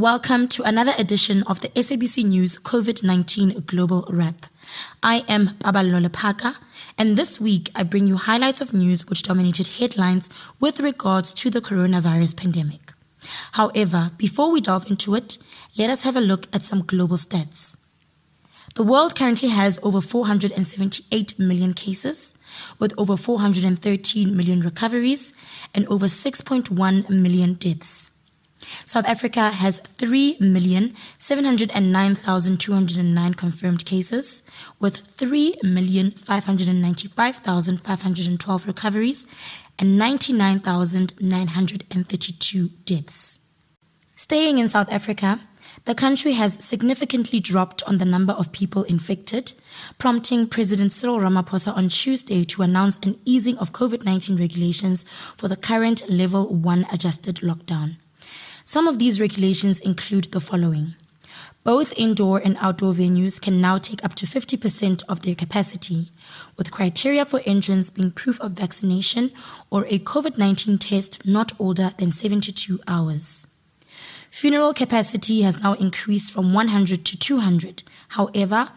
Welcome to another edition of the SABC News COVID-19 Global Wrap. I am Paballo Lepaka, and this week I bring you highlights of news which dominated headlines with regards to the coronavirus pandemic. However, before we delve into it, let us have a look at some global stats. The world currently has over 478 million cases, with over 413 million recoveries and over 6.1 million deaths. South Africa has 3,709,209 confirmed cases, with 3,595,512 recoveries and 99,932 deaths. Staying in South Africa, the country has significantly dropped on the number of people infected, prompting President Cyril Ramaphosa on Tuesday to announce an easing of COVID-19 regulations for the current Level 1 adjusted lockdown. Some of these regulations include the following. Both indoor and outdoor venues can now take up to 50% of their capacity, with criteria for entrance being proof of vaccination or a COVID-19 test not older than 72 hours. Funeral capacity has now increased from 100 to 200. However,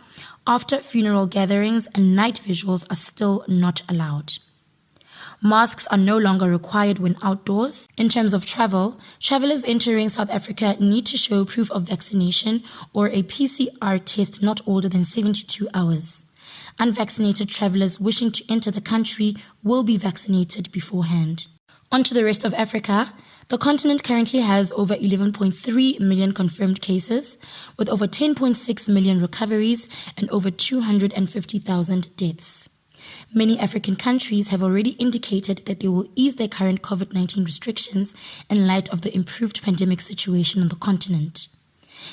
after funeral gatherings and night visuals are still not allowed. Masks are no longer required when outdoors. In terms of travel, travelers entering South Africa need to show proof of vaccination or a PCR test not older than 72 hours. Unvaccinated travelers wishing to enter the country will be vaccinated beforehand. On to the rest of Africa. The continent currently has over 11.3 million confirmed cases, with over 10.6 million recoveries and over 250,000 deaths. Many African countries have already indicated that they will ease their current COVID-19 restrictions in light of the improved pandemic situation on the continent.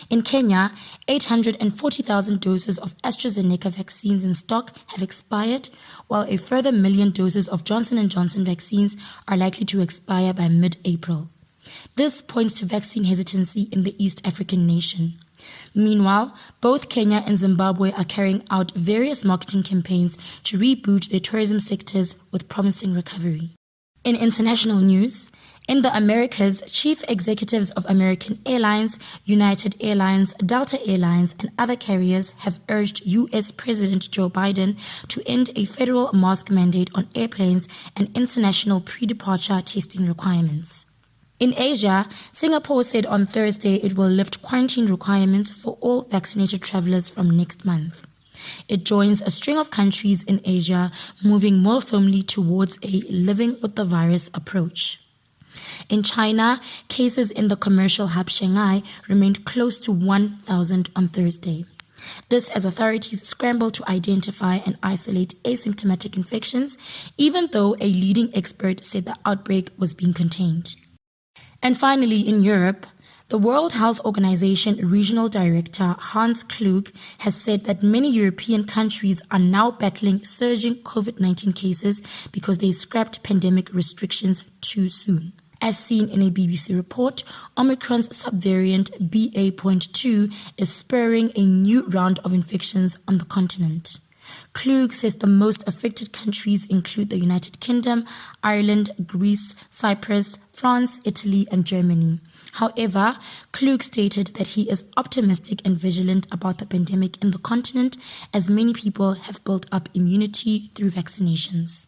In Kenya, 840,000 doses of AstraZeneca vaccines in stock have expired, while a further 1 million doses of Johnson & Johnson vaccines are likely to expire by mid-April. This points to vaccine hesitancy in the East African nation. Meanwhile, both Kenya and Zimbabwe are carrying out various marketing campaigns to reboot their tourism sectors with promising recovery. In international news, in the Americas, chief executives of American Airlines, United Airlines, Delta Airlines, and other carriers have urged U.S. President Joe Biden to end a federal mask mandate on airplanes and international pre-departure testing requirements. In Asia, Singapore said on Thursday it will lift quarantine requirements for all vaccinated travelers from next month. It joins a string of countries in Asia moving more firmly towards a living with the virus approach. In China, cases in the commercial hub Shanghai remained close to 1,000 on Thursday. This as authorities scramble to identify and isolate asymptomatic infections, even though a leading expert said the outbreak was being contained. And finally, in Europe, the World Health Organization Regional Director Hans Kluge has said that many European countries are now battling surging COVID-19 cases because they scrapped pandemic restrictions too soon. As seen in a BBC report, Omicron's subvariant BA.2 is spurring a new round of infections on the continent. Kluge says the most affected countries include the United Kingdom, Ireland, Greece, Cyprus, France, Italy, and Germany. However, Kluge stated that he is optimistic and vigilant about the pandemic in the continent, as many people have built up immunity through vaccinations.